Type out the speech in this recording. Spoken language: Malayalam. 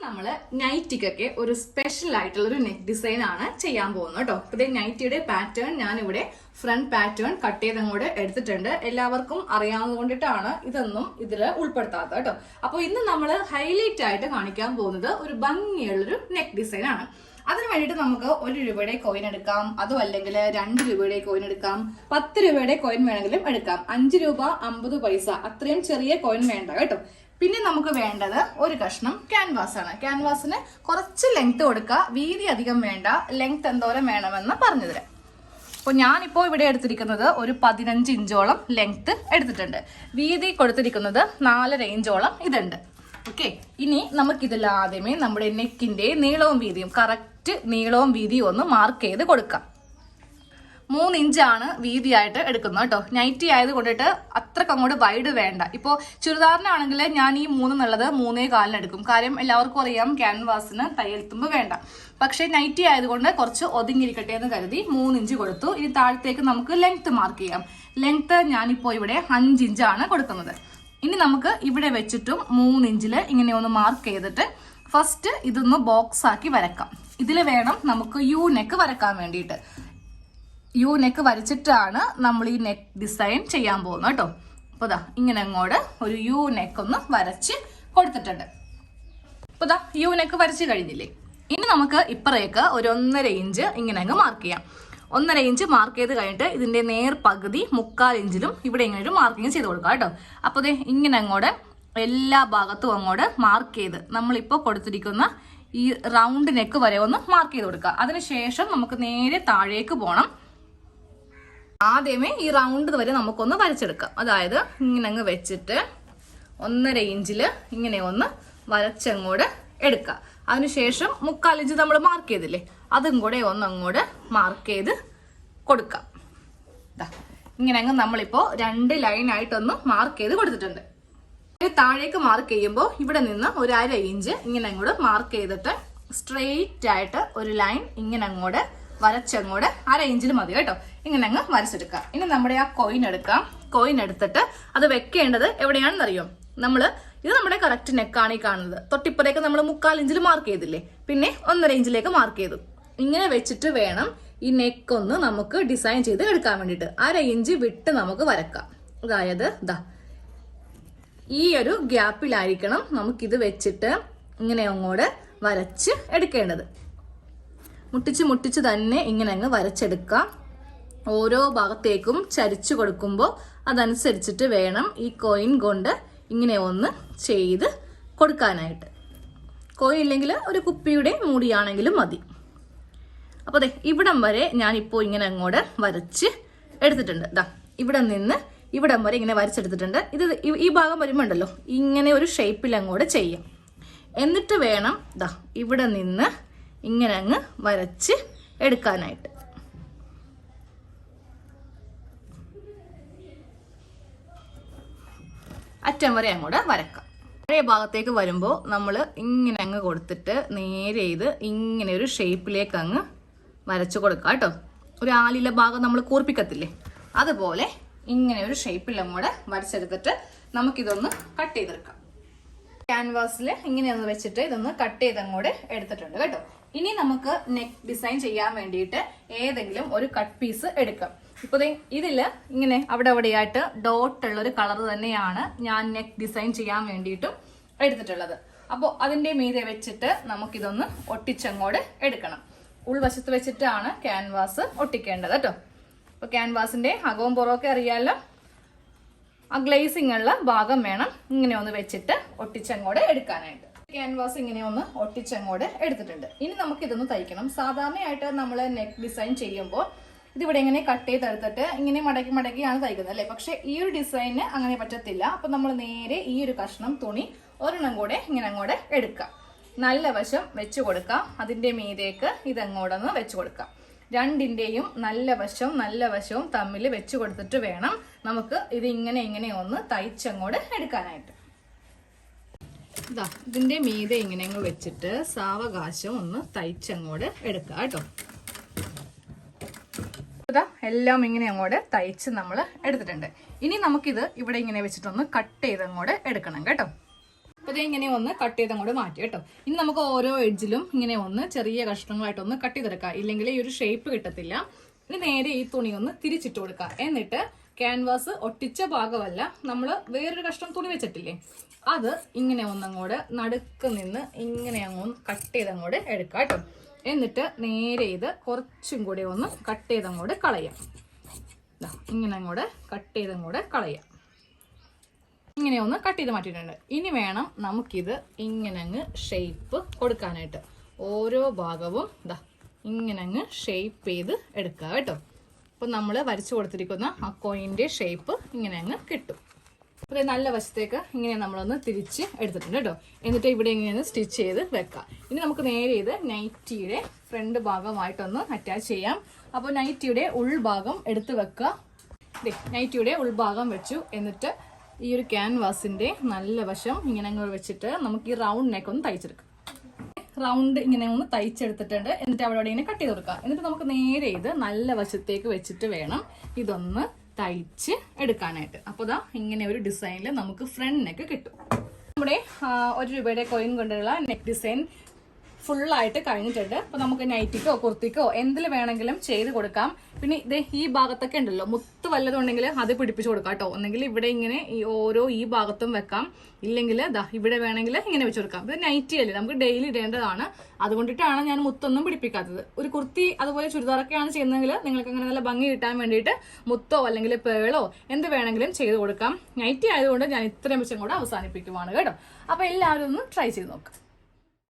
നമ്മൾ നൈറ്റിക്കൊക്കെ ഒരു സ്പെഷ്യൽ ആയിട്ടുള്ള ഒരു നെക്ക് ഡിസൈൻ ആണ് ചെയ്യാൻ പോകുന്നത് കേട്ടോ. അപ്പൊ നൈറ്റിയുടെ പാറ്റേൺ ഞാൻ ഇവിടെ ഫ്രണ്ട് പാറ്റേൺ കട്ട് ചെയ്ത് അങ്ങോട്ട് എടുത്തിട്ടുണ്ട്. എല്ലാവർക്കും അറിയാവുന്നത് കൊണ്ടിട്ടാണ് ഇതൊന്നും ഇതിൽ ഉൾപ്പെടുത്താത്തത് കേട്ടോ. അപ്പോൾ ഇന്ന് നമ്മൾ ഹൈലൈറ്റ് ആയിട്ട് കാണിക്കാൻ പോകുന്നത് ഒരു ഭംഗിയുള്ളൊരു നെക്ക് ഡിസൈൻ ആണ്. അതിന് വേണ്ടിയിട്ട് നമുക്ക് 1 രൂപയുടെ കോയിൻ എടുക്കാം, അതും അല്ലെങ്കിൽ 2 രൂപയുടെ കോയിൻ എടുക്കാം, 10 രൂപയുടെ കോയിൻ വേണമെങ്കിലും എടുക്കാം. 5 രൂപ 50 പൈസ അത്രയും ചെറിയ കോയിൻ വേണ്ട കേട്ടോ. പിന്നെ നമുക്ക് വേണ്ടത് ഒരു കഷ്ണം ക്യാൻവാസ് ആണ്. ക്യാൻവാസിന് കുറച്ച് ലെങ്ത് കൊടുക്കുക, വീതി അധികം വേണ്ട. ലെങ്ത് എന്തോരം വേണമെന്ന് പറഞ്ഞു തരാം. അപ്പോൾ ഞാനിപ്പോൾ ഇവിടെ എടുത്തിരിക്കുന്നത് ഒരു 15 ഇഞ്ചോളം ലെങ്ത് എടുത്തിട്ടുണ്ട്. വീതി കൊടുത്തിരിക്കുന്നത് 4 ഇഞ്ചോളം ഇതുണ്ട്. ഓക്കെ, ഇനി നമുക്കിതിൽ ആദ്യമേ നമ്മുടെ നെക്കിന്റെ നീളവും വീതിയും കറക്റ്റ് നീളവും വീതിയും ഒന്ന് മാർക്ക് ചെയ്ത് കൊടുക്കാം. 3 ഇഞ്ചാണ് വീതിയായിട്ട് എടുക്കുന്നത് കേട്ടോ. നൈറ്റി ആയത് കൊണ്ടിട്ട് അത്രക്ക് അങ്ങോട്ട് വൈഡ് വേണ്ട. ഇപ്പോൾ ചുരിദാറിനാണെങ്കിൽ ഞാൻ ഈ 3 എന്നുള്ളത് 3.25 എടുക്കും. കാര്യം എല്ലാവർക്കും അറിയാം ക്യാൻവാസിന് തയ്യൽത്തുമ്പ് വേണ്ട. പക്ഷേ നൈറ്റി ആയതുകൊണ്ട് കുറച്ച് ഒതുങ്ങിയിരിക്കട്ടെ എന്ന് കരുതി 3 ഇഞ്ച് കൊടുത്തു. ഇനി താഴത്തേക്ക് നമുക്ക് ലെങ്ത് മാർക്ക് ചെയ്യാം. ലെങ്ത് ഞാനിപ്പോൾ ഇവിടെ 5 ഇഞ്ചാണ് കൊടുക്കുന്നത്. ഇനി നമുക്ക് ഇവിടെ വെച്ചിട്ടും 3 ഇഞ്ചിൽ ഇങ്ങനെ ഒന്ന് മാർക്ക് ചെയ്തിട്ട് ഫസ്റ്റ് ഇതൊന്ന് ബോക്സ് ആക്കി വരക്കാം. ഇതിൽ വേണം നമുക്ക് യു നെക്ക് വരക്കാൻ വേണ്ടിയിട്ട്. യു നെക്ക് വരച്ചിട്ടാണ് നമ്മൾ ഈ നെക്ക് ഡിസൈൻ ചെയ്യാൻ പോകുന്നത് കേട്ടോ. അപ്പോൾ ദാ ഇങ്ങനെ അങ്ങോട്ട് ഒരു യു നെക്ക് ഒന്ന് വരച്ച് കൊടുത്തിട്ടുണ്ട്. അപ്പോൾ ദാ യു നെക്ക് വരച്ച് കഴിഞ്ഞില്ലേ. ഇനി നമുക്ക് ഇപ്പറേക്ക് ഒരു 1.5 ഇഞ്ച് ഇങ്ങനെ അങ്ങ് മാർക്ക് ചെയ്യാം. 1.5 ഇഞ്ച് മാർക്ക് ചെയ്ത് കഴിഞ്ഞിട്ട് ഇതിന്റെ നേർ പകുതി 3/4 ഇഞ്ചിലും ഇവിടെ ഇങ്ങനെ ഒരു മാർക്കിങ് ചെയ്ത് കൊടുക്കാം കേട്ടോ. അപ്പോൾ ദേ ഇങ്ങനെ അങ്ങോട്ട് എല്ലാ ഭാഗത്തും അങ്ങോട്ട് മാർക്ക് ചെയ്ത് നമ്മളിപ്പോൾ കൊടുത്തിരിക്കുന്ന ഈ റൗണ്ട് നെക്ക് വരെ ഒന്ന് മാർക്ക് ചെയ്ത് കൊടുക്കുക. അതിനുശേഷം നമുക്ക് നേരെ താഴേക്ക് പോകണം. ആദ്യമേ ഈ റൗണ്ട് വരെ നമുക്കൊന്ന് വരച്ചെടുക്കാം. അതായത് ഇങ്ങനെ അങ്ങ് വെച്ചിട്ട് 1.5 ഇഞ്ചില് ഇങ്ങനെ ഒന്ന് വരച്ചങ്ങോട്ട് എടുക്കുക. അതിനുശേഷം 3/4 ഇഞ്ച് നമ്മൾ മാർക്ക് ചെയ്തില്ലേ, അതും കൂടെ ഒന്നങ്ങോട്ട് മാർക്ക് ചെയ്ത് കൊടുക്കാം. ഇങ്ങനെ അങ്ങ് നമ്മളിപ്പോ 2 ലൈനായിട്ടൊന്ന് മാർക്ക് ചെയ്ത് കൊടുത്തിട്ടുണ്ട്. താഴേക്ക് മാർക്ക് ചെയ്യുമ്പോൾ ഇവിടെ നിന്ന് ഒരു 1/2 ഇഞ്ച് ഇങ്ങനെ അങ്ങോട്ട് മാർക്ക് ചെയ്തിട്ട് സ്ട്രെയിറ്റ് ആയിട്ട് ഒരു ലൈൻ ഇങ്ങനെ അങ്ങോട്ട് വരച്ചങ്ങോട്ട് 1/2 ഇഞ്ചിൽ മതി കേട്ടോ. ഇങ്ങനെ അങ്ങ് വരച്ചെടുക്കാം. ഇനി നമ്മുടെ ആ കോയിൻ എടുക്കാം. കോയിൻ എടുത്തിട്ട് അത് വെക്കേണ്ടത് എവിടെയാണെന്ന് അറിയോ? ഇത് നമ്മുടെ കറക്റ്റ് നെക്കാണ് ഈ കാണുന്നത്. തൊട്ടിപ്പുറേക്ക് നമ്മൾ 3/4 ഇഞ്ചിൽ മാർക്ക് ചെയ്തില്ലേ, പിന്നെ 1.5 ഇഞ്ചിലേക്ക് മാർക്ക് ചെയ്തു. ഇങ്ങനെ വെച്ചിട്ട് വേണം ഈ നെക്ക് ഒന്ന് നമുക്ക് ഡിസൈൻ ചെയ്ത് എടുക്കാൻ വേണ്ടിയിട്ട്. 1/2 ഇഞ്ച് വിട്ട് നമുക്ക് വരക്കാം. അതായത് ദാ ഈ ഒരു ഗ്യാപ്പിലായിരിക്കണം നമുക്കിത് വെച്ചിട്ട് ഇങ്ങനെ അങ്ങോട്ട് വരച്ച് എടുക്കേണ്ടത്. മുട്ടിച്ച് തന്നെ ഇങ്ങനെ അങ്ങ് വരച്ചെടുക്കാം. ഓരോ ഭാഗത്തേക്കും ചരിച്ചു കൊടുക്കുമ്പോൾ അതനുസരിച്ചിട്ട് വേണം ഈ കോയിൻ കൊണ്ട് ഇങ്ങനെ ഒന്ന് ചെയ്ത് കൊടുക്കാനായിട്ട്. കോയിൻ ഇല്ലെങ്കിൽ ഒരു കുപ്പിയുടെ മൂടിയാണെങ്കിലും മതി. അപ്പോൾ അതെ ഇവിടം വരെ ഞാനിപ്പോൾ ഇങ്ങനെ അങ്ങോട്ട് വരച്ച് എടുത്തിട്ടുണ്ട്. ദാ ഇവിടെ നിന്ന് ഇവിടം വരെ ഇങ്ങനെ വരച്ചെടുത്തിട്ടുണ്ട്. ഇത് ഈ ഭാഗം വരുമ്പോണ്ടല്ലോ ഇങ്ങനെ ഒരു ഷേപ്പിൽ അങ്ങോട്ട് ചെയ്യാം. എന്നിട്ട് വേണം ദാ ഇവിടെ നിന്ന് ഇങ്ങനെ അങ്ങ് വരച്ച് എടുക്കാനായിട്ട്. അറ്റം വരെ അങ്ങോട്ട് വരക്കാം. പഴയ ഭാഗത്തേക്ക് വരുമ്പോൾ നമ്മൾ ഇങ്ങനെ അങ്ങ് കൊടുത്തിട്ട് നേരെ ഇത് ഇങ്ങനെ ഒരു ഷേപ്പിലേക്ക് അങ്ങ് വരച്ചു കൊടുക്കാം കേട്ടോ. ഒരു ആലില ഭാഗം നമ്മൾ കൂർപ്പിക്കത്തില്ലേ, അതുപോലെ ഇങ്ങനെ ഒരു ഷേപ്പിൽ അങ്ങോട്ട് വരച്ചെടുത്തിട്ട് നമുക്കിതൊന്ന് കട്ട് ചെയ്തെടുക്കാം. ക്യാൻവാസിൽ ഇങ്ങനെ ഒന്ന് വെച്ചിട്ട് ഇതൊന്ന് കട്ട് ചെയ്ത് അങ്ങോട്ട് എടുത്തിട്ടുണ്ട് കേട്ടോ. ഇനി നമുക്ക് നെക്ക് ഡിസൈൻ ചെയ്യാൻ വേണ്ടിയിട്ട് ഏതെങ്കിലും ഒരു കട്ട് പീസ് എടുക്കാം. ഇപ്പോൾ ഇതില് ഇങ്ങനെ അവിടെയായിട്ട് ഡോട്ട് ഉള്ളൊരു കളർ തന്നെയാണ് ഞാൻ നെക്ക് ഡിസൈൻ ചെയ്യാൻ വേണ്ടിയിട്ടും എടുത്തിട്ടുള്ളത്. അപ്പോൾ അതിന്റെ മീതെ വെച്ചിട്ട് നമുക്കിതൊന്ന് ഒട്ടിച്ചങ്ങോട്ട് എടുക്കണം. ഉൾവശത്ത് വെച്ചിട്ടാണ് ക്യാൻവാസ് ഒട്ടിക്കേണ്ടത് കേട്ടോ. അപ്പോൾ ക്യാൻവാസിന്റെ അകവും പുറമൊക്കെ അറിയാമല്ലോ. ആ ഗ്ലേസിംഗ് ഉള്ള ഭാഗം വേണം ഇങ്ങനെ ഒന്ന് വെച്ചിട്ട് ഒട്ടിച്ചങ്ങോട്ട് എടുക്കാനായിട്ട്. ക്യാൻവാസ് ഇങ്ങനെ ഒന്ന് ഒട്ടിച്ചങ്ങോട്ട് എടുത്തിട്ടുണ്ട്. ഇനി നമുക്കിതൊന്ന് തയ്ക്കണം. സാധാരണയായിട്ട് നമ്മൾ നെക്ക് ഡിസൈൻ ചെയ്യുമ്പോൾ ഇതിവിടെ ഇങ്ങനെ കട്ട് ചെയ്തെടുത്തിട്ട് ഇങ്ങനെ മടക്കിയാണ് തയ്ക്കുന്നത് അല്ലേ. പക്ഷെ ഈ ഒരു ഡിസൈന് അങ്ങനെ പറ്റത്തില്ല. അപ്പൊ നമ്മൾ നേരെ ഈ ഒരു കഷ്ണം തുണി ഒരെണ്ണം കൂടെ ഇങ്ങനെ അങ്ങോട്ട് എടുക്കാം. നല്ല വശം വെച്ചു കൊടുക്കാം. അതിന്റെ മീതേക്ക് ഇതങ്ങോട്ടൊന്ന് വെച്ചു കൊടുക്കാം. രണ്ടിന്റെയും നല്ല വശവും തമ്മിൽ വെച്ചു കൊടുത്തിട്ട് വേണം നമുക്ക് ഇത് ഇങ്ങനെ ഒന്ന് തയ്ച്ചങ്ങോട്ട് എടുക്കാനായിട്ട്. ഇതിന്റെ മീതെ ഇങ്ങനെ അങ്ങ് വെച്ചിട്ട് സാവകാശം ഒന്ന് തയ്ച്ചങ്ങോട്ട് എടുക്കാം കേട്ടോ. എല്ലാം ഇങ്ങനെ അങ്ങോട്ട് തയ്ച്ച് നമ്മൾ എടുത്തിട്ടുണ്ട്. ഇനി നമുക്കിത് ഇവിടെ ഇങ്ങനെ വെച്ചിട്ടൊന്ന് കട്ട് ചെയ്ത് അങ്ങോട്ട് എടുക്കണം കേട്ടോ. അപ്പൊ ഇത് ഇങ്ങനെ ഒന്ന് കട്ട് ചെയ്ത് അങ്ങോട്ട് മാറ്റി കേട്ടോ. ഇനി നമുക്ക് ഓരോ എഡ്ജിലും ഇങ്ങനെ ഒന്ന് ചെറിയ കഷ്ണങ്ങളായിട്ടൊന്ന് കട്ട് ചെയ്തെടുക്കാം, ഇല്ലെങ്കിൽ ഈ ഒരു ഷേപ്പ് കിട്ടത്തില്ല. ഇനി നേരെ ഈ തുണി ഒന്ന് തിരിച്ചിട്ട് കൊടുക്കുക. എന്നിട്ട് ക്യാൻവാസ് ഒട്ടിച്ച ഭാഗമല്ല, നമ്മൾ വേറൊരു കഷ്ണം തുണി വെച്ചിട്ടില്ലേ, അത് ഇങ്ങനെ ഒന്നങ്ങോട്ട് നടുക്ക് നിന്ന് ഇങ്ങനെ അങ്ങോട്ട് കട്ട് ചെയ്തങ്ങോട്ട് എടുക്കാം കേട്ടോ. എന്നിട്ട് നേരെ ഇത് കുറച്ചും കൂടി ഒന്ന് കട്ട് ചെയ്തങ്ങോട്ട് കളയാം. ഇങ്ങനെ അങ്ങോട്ട് കട്ട് ചെയ്തങ്ങോട്ട് കളയാം. ഇങ്ങനെ ഒന്ന് കട്ട് ചെയ്ത് മാറ്റിയിട്ടുണ്ട്. ഇനി വേണം നമുക്കിത് ഇങ്ങനെ അങ്ങ് ഷേപ്പ് കൊടുക്കാനായിട്ട്. ഓരോ ഭാഗവും ഇങ്ങനെ അങ്ങ് ഷേപ്പ് ചെയ്ത് എടുക്കുക കേട്ടോ. അപ്പം നമ്മൾ വരച്ചു കൊടുത്തിരിക്കുന്ന ആ കോയിൻ്റെ ഷേപ്പ് ഇങ്ങനെ അങ്ങ് കിട്ടും. അപ്പോൾ നല്ല വശത്തേക്ക് ഇങ്ങനെ നമ്മളൊന്ന് തിരിച്ച് എടുത്തിട്ടുണ്ട് കേട്ടോ. എന്നിട്ട് ഇവിടെ ഇങ്ങനെ സ്റ്റിച്ച് ചെയ്ത് വെക്കാം. ഇനി നമുക്ക് നേരെ ഇത് നൈറ്റിയുടെ ഫ്രണ്ട് ഭാഗമായിട്ടൊന്ന് അറ്റാച്ച് ചെയ്യാം. അപ്പോൾ നൈറ്റിയുടെ ഉൾഭാഗം എടുത്ത് വെക്കുക. നൈറ്റിയുടെ ഉൾഭാഗം വെച്ചു. എന്നിട്ട് ഈ ഒരു ക്യാൻവാസിന്റെ നല്ല വശം ഇങ്ങനെ അങ്ങ് വെച്ചിട്ട് നമുക്ക് ഈ റൗണ്ട് നെക്ക് ഒന്ന് തയ്ച്ചെടുക്കാം. റൗണ്ട് ഇങ്ങനെ ഒന്ന് തയ്ച്ചെടുത്തിട്ടുണ്ട്. എന്നിട്ട് അവിടെ ഇങ്ങനെ കട്ട് ചെയ്ത് കൊടുക്കാം. എന്നിട്ട് നമുക്ക് നേരെ ഇത് നല്ല വശത്തേക്ക് വെച്ചിട്ട് വേണം ഇതൊന്ന് തയ്ച്ച് എടുക്കാനായിട്ട്. അപ്പോൾ ഇങ്ങനെ ഒരു ഡിസൈനിൽ നമുക്ക് ഫ്രണ്ട് നെക്ക് കിട്ടും. നമ്മുടെ 1 രൂപയുടെ കോയിൻ കൊണ്ടുള്ള നെക്ക് ഡിസൈൻ ഫുള്ളായിട്ട് കഴിഞ്ഞിട്ടുണ്ട്. അപ്പോൾ നമുക്ക് നൈറ്റിക്കോ കുർത്തിക്കോ എന്തിൽ വേണമെങ്കിലും ചെയ്ത് കൊടുക്കാം. പിന്നെ ഇത് ഈ ഭാഗത്തൊക്കെ ഉണ്ടല്ലോ, മുത്ത് വല്ലതും ഉണ്ടെങ്കിൽ അത് പിടിപ്പിച്ച് കൊടുക്കാം കേട്ടോ. ഒന്നെങ്കിൽ ഇവിടെ ഇങ്ങനെ ഈ ഭാഗത്തും വെക്കാം, ഇല്ലെങ്കിൽ ഇവിടെ വേണമെങ്കിൽ ഇങ്ങനെ വെച്ച് കൊടുക്കാം. ഇത് നൈറ്റി അല്ലേ, നമുക്ക് ഡെയിലി ഇടേണ്ടതാണ്. അതുകൊണ്ടിട്ടാണ് ഞാൻ മുത്തൊന്നും പിടിപ്പിക്കാത്തത്. ഒരു കുർത്തി അതുപോലെ ചുരിദാറൊക്കെയാണ് ചെയ്യുന്നതെങ്കിൽ നിങ്ങൾക്ക് അങ്ങനെ നല്ല ഭംഗി കിട്ടാൻ വേണ്ടിയിട്ട് മുത്തോ അല്ലെങ്കിൽ പേളോ എന്ത് വേണമെങ്കിലും ചെയ്ത് കൊടുക്കാം. നൈറ്റി ആയതുകൊണ്ട് ഞാൻ ഇത്രയും വെച്ചും കൂടെ അവസാനിപ്പിക്കുവാണ് കേട്ടോ. അപ്പോൾ എല്ലാവരും ഒന്ന് ട്രൈ ചെയ്ത് നോക്കാം.